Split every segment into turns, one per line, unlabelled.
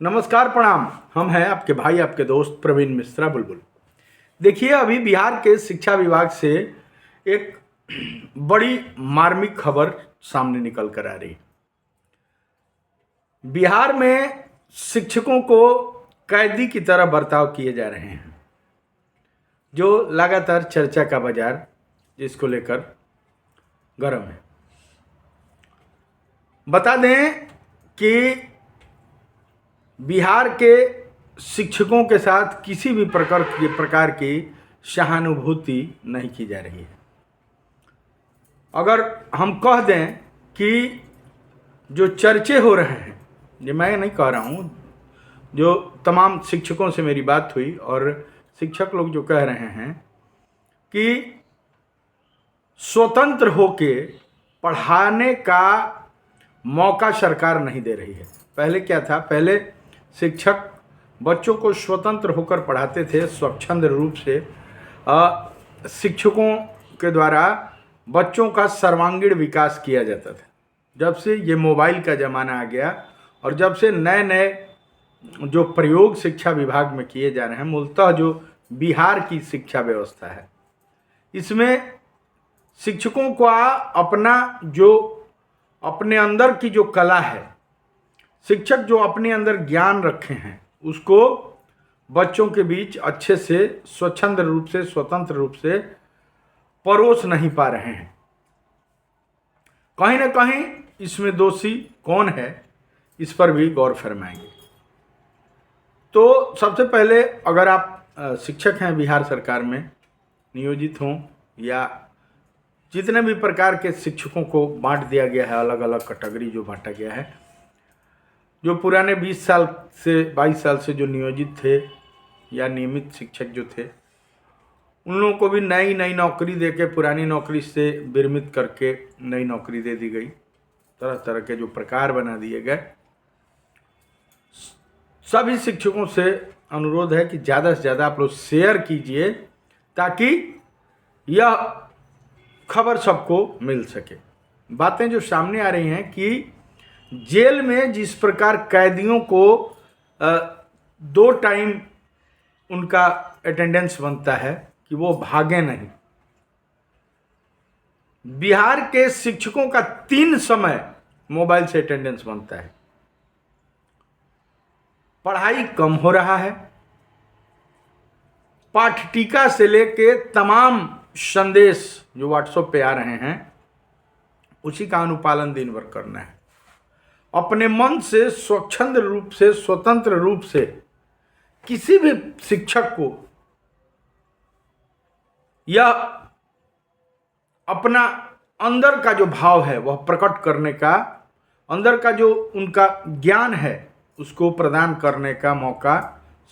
नमस्कार प्रणाम। हम हैं आपके भाई आपके दोस्त प्रवीण मिश्रा बुलबुल। देखिए, अभी बिहार के शिक्षा विभाग से एक बड़ी मार्मिक खबर सामने निकल कर आ रही है। बिहार में शिक्षकों को कैदी की तरह बर्ताव किए जा रहे हैं, जो लगातार चर्चा का बाजार जिसको लेकर गर्म है। बता दें कि बिहार के शिक्षकों के साथ किसी भी प्रकार की सहानुभूति नहीं की जा रही है। अगर हम कह दें कि जो चर्चे हो रहे हैं, ये मैं नहीं कह रहा हूँ, जो तमाम शिक्षकों से मेरी बात हुई और शिक्षक लोग जो कह रहे हैं कि स्वतंत्र होके पढ़ाने का मौका सरकार नहीं दे रही है। पहले क्या था? पहले शिक्षक बच्चों को स्वतंत्र होकर पढ़ाते थे, स्वच्छंद रूप से। शिक्षकों के द्वारा बच्चों का सर्वांगीण विकास किया जाता था। जब से ये मोबाइल का ज़माना आ गया और जब से नए नए जो प्रयोग शिक्षा विभाग में किए जा रहे हैं, मूलतः जो बिहार की शिक्षा व्यवस्था है, इसमें शिक्षकों को अपने अंदर की जो कला है, शिक्षक जो अपने अंदर ज्ञान रखे हैं, उसको बच्चों के बीच अच्छे से स्वच्छंद रूप से स्वतंत्र रूप से परोस नहीं पा रहे हैं। कहीं ना कहीं इसमें दोषी कौन है, इस पर भी गौर फरमाएंगे। तो सबसे पहले, अगर आप शिक्षक हैं, बिहार सरकार में नियोजित हों या जितने भी प्रकार के शिक्षकों को बांट दिया गया है, अलग अलग कैटेगरी जो बांटा गया है, जो पुराने 20 साल से 22 साल से जो नियोजित थे या नियमित शिक्षक जो थे, उन लोगों को भी नई नई नौकरी देके पुरानी नौकरी से विरमित करके नई नौकरी दे दी गई। तरह तरह के जो प्रकार बना दिए गए। सभी शिक्षकों से अनुरोध है कि ज़्यादा से ज़्यादा आप लोग शेयर कीजिए ताकि यह खबर सबको मिल सके। बातें जो सामने आ रही हैं कि जेल में जिस प्रकार कैदियों को 2 टाइम उनका अटेंडेंस बनता है कि वो भागे नहीं, बिहार के शिक्षकों का 3 समय मोबाइल से अटेंडेंस बनता है। पढ़ाई कम हो रहा है। पाठ टीका से लेके तमाम संदेश जो व्हाट्सएप पे आ रहे हैं, उसी का अनुपालन दिन भर करना है। अपने मन से स्वच्छंद रूप से स्वतंत्र रूप से किसी भी शिक्षक को यह अपना अंदर का जो भाव है वह प्रकट करने का, अंदर का जो उनका ज्ञान है उसको प्रदान करने का मौका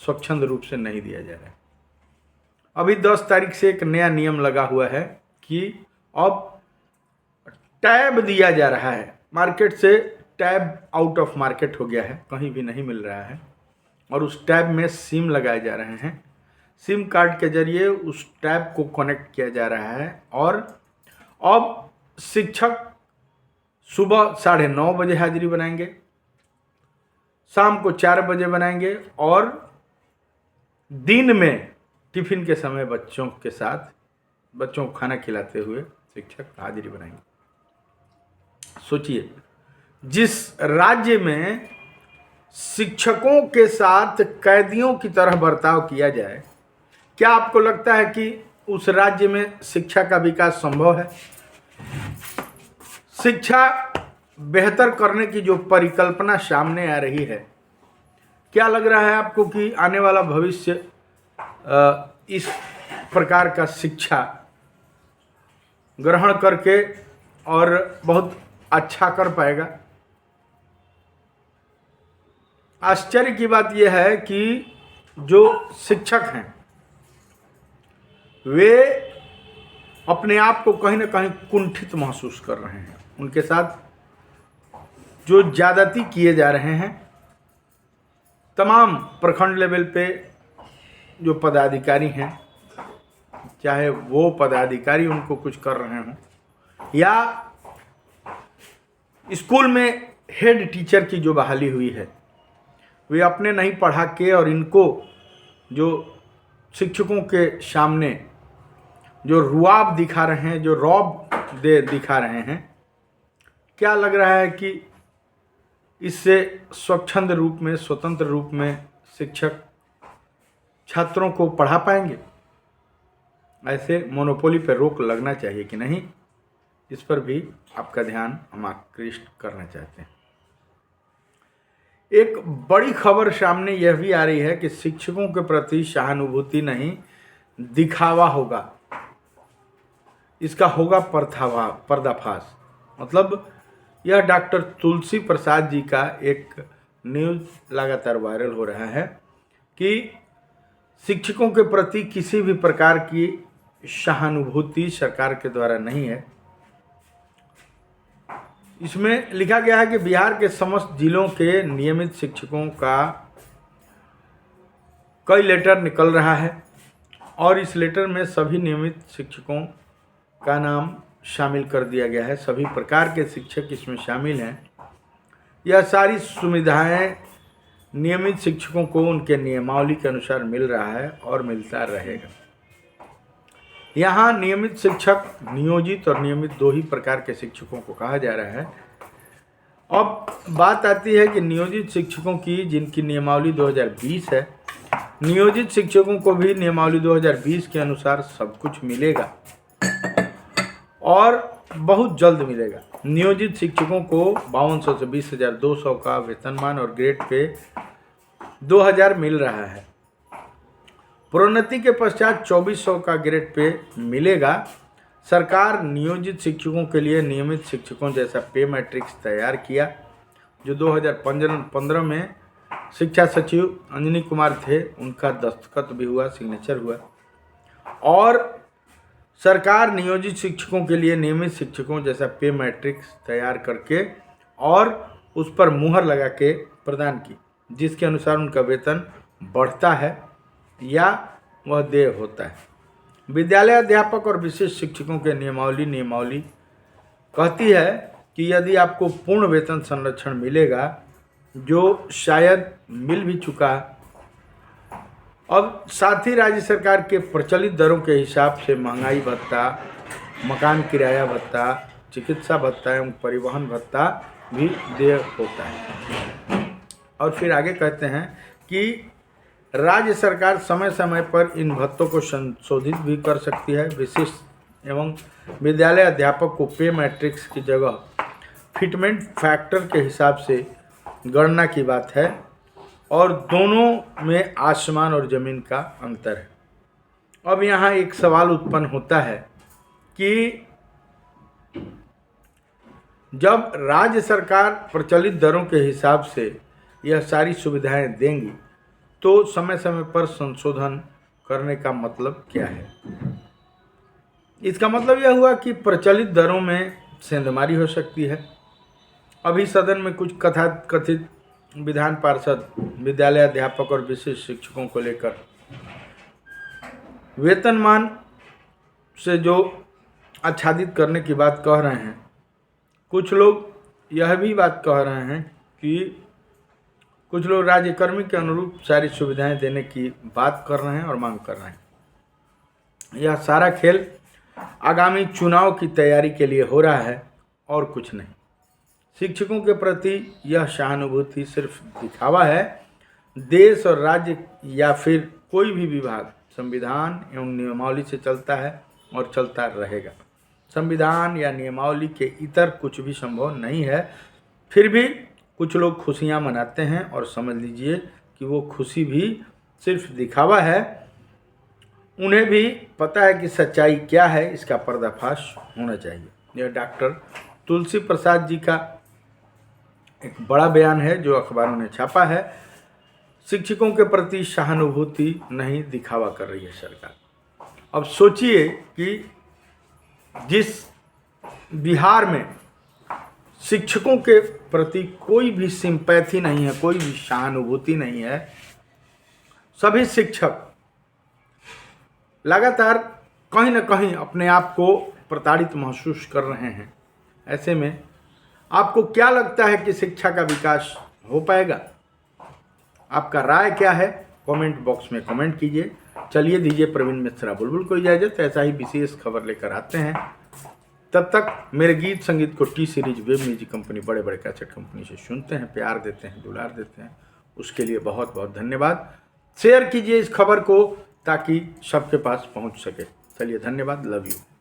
स्वच्छंद रूप से नहीं दिया जा रहा है। अभी 10 तारीख से एक नया नियम लगा हुआ है कि अब टैब दिया जा रहा है। मार्केट से टैब आउट ऑफ मार्केट हो गया है, कहीं भी नहीं मिल रहा है, और उस टैब में सिम लगाए जा रहे हैं। सिम कार्ड के जरिए उस टैब को कनेक्ट किया जा रहा है और अब शिक्षक सुबह 9:30 बजे हाजिरी बनाएंगे, शाम को 4 बजे बनाएंगे और दिन में टिफिन के समय बच्चों के साथ बच्चों को खाना खिलाते हुए शिक्षक हाजिरी बनाएंगे। सोचिए, जिस राज्य में शिक्षकों के साथ कैदियों की तरह बर्ताव किया जाए, क्या आपको लगता है कि उस राज्य में शिक्षा का विकास संभव है? शिक्षा बेहतर करने की जो परिकल्पना सामने आ रही है, क्या लग रहा है आपको कि आने वाला भविष्य इस प्रकार का शिक्षा ग्रहण करके और बहुत अच्छा कर पाएगा? आश्चर्य की बात यह है कि जो शिक्षक हैं वे अपने आप को कहीं ना कहीं कुंठित महसूस कर रहे हैं। उनके साथ जो ज्यादती किए जा रहे हैं, तमाम प्रखंड लेवल पे जो पदाधिकारी हैं, चाहे वो पदाधिकारी उनको कुछ कर रहे हों या स्कूल में हेड टीचर की जो बहाली हुई है, वे अपने नहीं पढ़ा के और इनको जो शिक्षकों के सामने जो रुआब दिखा रहे हैं, जो रौब दिखा रहे हैं, क्या लग रहा है कि इससे स्वच्छंद रूप में, स्वतंत्र रूप में शिक्षक छात्रों को पढ़ा पाएंगे? ऐसे मोनोपोली पर रोक लगना चाहिए कि नहीं, इस पर भी आपका ध्यान हम आकृष्ट करना चाहते हैं। एक बड़ी खबर सामने यह भी आ रही है कि शिक्षकों के प्रति सहानुभूति नहीं, दिखावा होगा। इसका होगा पर्दाफाश। मतलब यह डॉक्टर तुलसी प्रसाद जी का एक न्यूज़ लगातार वायरल हो रहा है कि शिक्षकों के प्रति किसी भी प्रकार की सहानुभूति सरकार के द्वारा नहीं है। इसमें लिखा गया है कि बिहार के समस्त जिलों के नियमित शिक्षकों का कई लेटर निकल रहा है और इस लेटर में सभी नियमित शिक्षकों का नाम शामिल कर दिया गया है। सभी प्रकार के शिक्षक इसमें शामिल हैं। यह सारी सुविधाएं नियमित शिक्षकों को उनके नियमावली के अनुसार मिल रहा है और मिलता रहेगा। यहाँ नियमित शिक्षक, नियोजित और नियमित दो ही प्रकार के शिक्षकों को कहा जा रहा है। अब बात आती है कि नियोजित शिक्षकों की, जिनकी नियमावली 2020 है, नियोजित शिक्षकों को भी नियमावली 2020 के अनुसार सब कुछ मिलेगा और बहुत जल्द मिलेगा। नियोजित शिक्षकों को 5200 से 20,200 का वेतनमान और ग्रेड पे 2000 मिल रहा है। प्रोन्नति के पश्चात 2400 का ग्रेड पे मिलेगा। सरकार नियोजित शिक्षकों के लिए नियमित शिक्षकों जैसा पे मैट्रिक्स तैयार किया, जो 2015 में शिक्षा सचिव अंजनी कुमार थे, उनका दस्तखत भी हुआ, सिग्नेचर हुआ। और सरकार नियोजित शिक्षकों के लिए नियमित शिक्षकों जैसा पे मैट्रिक्स तैयार करके और उस पर मुहर लगा के प्रदान की, जिसके अनुसार उनका वेतन बढ़ता है या वह देय होता है। विद्यालय अध्यापक और विशेष शिक्षकों के नियमावली कहती है कि यदि आपको पूर्ण वेतन संरक्षण मिलेगा, जो शायद मिल भी चुका है, अब साथ ही राज्य सरकार के प्रचलित दरों के हिसाब से महंगाई भत्ता, मकान किराया भत्ता, चिकित्सा भत्ता एवं परिवहन भत्ता भी देय होता है। और फिर आगे कहते हैं कि राज्य सरकार समय समय पर इन भत्तों को संशोधित भी कर सकती है। विशिष्ट एवं विद्यालय अध्यापक को पे मैट्रिक्स की जगह फिटमेंट फैक्टर के हिसाब से गणना की बात है और दोनों में आसमान और ज़मीन का अंतर है। अब यहाँ एक सवाल उत्पन्न होता है कि जब राज्य सरकार प्रचलित दरों के हिसाब से यह सारी सुविधाएं देंगी, तो समय समय पर संशोधन करने का मतलब क्या है? इसका मतलब यह हुआ कि प्रचलित दरों में सेंधमारी हो सकती है। अभी सदन में कुछ कथित विधान पार्षद विद्यालय अध्यापक और विशेष शिक्षकों को लेकर वेतनमान से जो आच्छादित करने की बात कह रहे हैं, कुछ लोग यह भी बात कह रहे हैं कि कुछ लोग राज्यकर्मी के अनुरूप सारी सुविधाएं देने की बात कर रहे हैं और मांग कर रहे हैं। यह सारा खेल आगामी चुनाव की तैयारी के लिए हो रहा है और कुछ नहीं। शिक्षकों के प्रति यह सहानुभूति सिर्फ दिखावा है। देश और राज्य या फिर कोई भी विभाग संविधान एवं नियमावली से चलता है और चलता रहेगा। संविधान या नियमावली के इतर कुछ भी संभव नहीं है। फिर भी कुछ लोग खुशियां मनाते हैं और समझ लीजिए कि वो खुशी भी सिर्फ दिखावा है। उन्हें भी पता है कि सच्चाई क्या है, इसका पर्दाफाश होना चाहिए। यह डॉक्टर तुलसी प्रसाद जी का एक बड़ा बयान है जो अखबारों ने छापा है। शिक्षकों के प्रति सहानुभूति नहीं, दिखावा कर रही है सरकार। अब सोचिए कि जिस बिहार में शिक्षकों के प्रति कोई भी सिंपैथी नहीं है, कोई भी सहानुभूति नहीं है, सभी शिक्षक लगातार कहीं ना कहीं अपने आप को प्रताड़ित महसूस कर रहे हैं। ऐसे में आपको क्या लगता है कि शिक्षा का विकास हो पाएगा? आपका राय क्या है कमेंट बॉक्स में कमेंट कीजिए। चलिए दीजिए प्रवीण मिश्रा बुलबुल को इजाज़त, ऐसा ही विशेष खबर लेकर आते हैं। तब तक मेरे गीत संगीत को T series web music company, बड़े बड़े कैसेट कंपनी से सुनते हैं, प्यार देते हैं, दुलार देते हैं, उसके लिए बहुत बहुत धन्यवाद। शेयर कीजिए इस खबर को ताकि सबके पास पहुंच सके। चलिए धन्यवाद, लव यू।